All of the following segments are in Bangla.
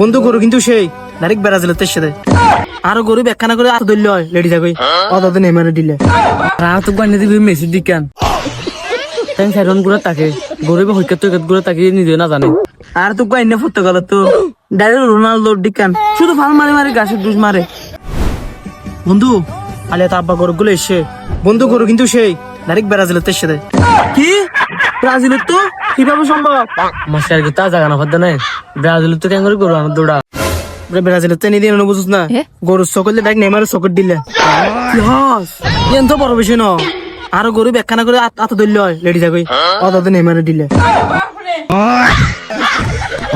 বন্ধু গরু কিন্তু সেই ডাইরেক্ট ব্রাজিলের সাথে আরো গরু ব্যাখ্যানা করে আত ধরলে হয় লেডি থাকই অত নেমারে দিলে আর তো বানিয়ে দিবি মেসি দিকান তাই সাইরন গুলো তাকে গরিব হইকাত গুলো তাকে নিজে না জানে আর তো গাইনে ফুটতে গেল তো ডাইরেক্ট রোনালদো ডিকান শুধু ফাল মারে মারে গাছের ডুস মারে বন্ধু আলে তো আব্বা গরু গুলো এসে বন্ধু গরু কিন্তু সেই ডাইরেক্ট ব্রাজিলের সাথে কি ব্রাজিলের তো কিভাবে সম্ভব মাস্টার কি তা জায়গা না পারতে নাই ব্রাজিল তো কেন করে গরু আমার দৌড়া ব্রাজিলের তো নিয়ে দিয়ে বুঝুস না গরুর সকলে ডাইরেক্ট নেমারে সকট দিলে এন তো বড় বেশি ন আরো গরু ব্যাখ্যানা করে আত ধরলে হয় লেডি থাকই অত নেমারে দিলে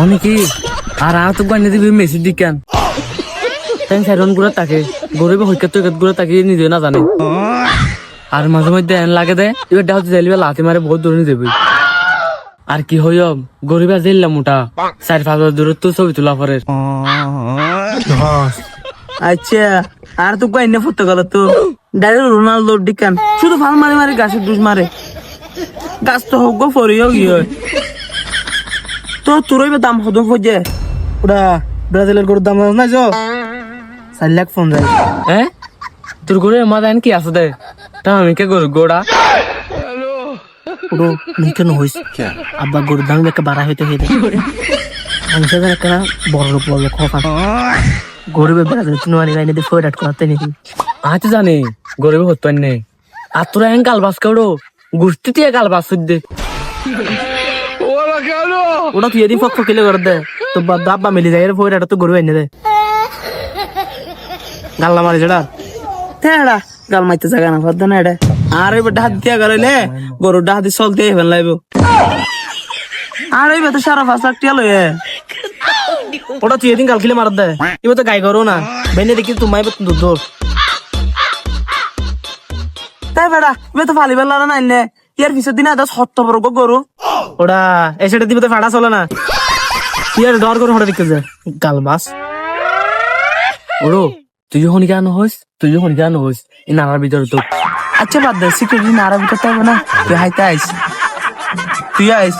অনেকে আর তো বানিয়ে দিবি মেসি দিকান তাই সাইরন গুলো তাকে গরিব হইকাত গুলো তাকে নিজে না জানে আর মাঝে মধ্যে এন লাগে দে এবার দেখা হচ্ছে লাথি মারে বহুত দূরে নিয়ে যাবি আর কি হইম গরিবা জেললাম মোটা 4-5 হাজার দূরে তো ছবি তোলা পরে আচ্ছা আর তো গাইনে ফুটতে গেল তো ডাইরেক্ট রোনালদো ডিকান শুধু ফাল মারে মারে গাছের ডুস মারে গাছ তো হোক গো ফরিও গিয়ে তো তোরই দাম হতো খোঁজে ওরা ব্রাজিলের গরুর দাম না যো 4 লাখ ফোন যায় হ্যাঁ তোর গরু মাদান কি আছে দে তা আমি কে গরু গোড়া পুরো কেন হইস আব্বা গরুর দাম একটা বাড়া হইতে হইতে মানুষের একটা বড় বড় খোফা গরিবের ব্রাজিল চিনোয়ানি গাইনে দিয়ে ফোরাট করতে নাকি আজ জানি গরিব হতো নে আর তোরা এন কাল বাস কাউড়ো গুষ্টি দিয়ে কাল বাস দে ওটা তুই এদিন ফক ফকিলে করে দে তো আব্বা মিলি যায় ফোরাট তো গরু এনে দে গাল্লা মারি যেটা তেড়া গাল মাইতে জায়গা না পারদ না এটা আর এবার ডাহাত দিয়া গেলে গরু ডাহাতি চলতে ফেল লাইব আর এবার তো সারা 5 লাখ টিয়া লয়ে ওটা তুই এদিন কাল খেলে মার দে এবার তো গাই করো না বেনে দেখি তোমায় দুধ তাই বেড়া এবার তো ফালি বেলা না আইলে ইয়ার পিছের দিনে 70 বড় গরু ওটা এসেটা দিবে তো ফাটা চলে না ইয়ার ডর করে হঠাৎ দেখতে যায় গাল মাছ ওরো তুই যখন কেন হইস এই নাড়ার ভিতরে তো আচ্ছা বাদ দে সিকিউরিটি নাড়া ভিতরতে হবে না তুই হাইতে আইস তুই আইস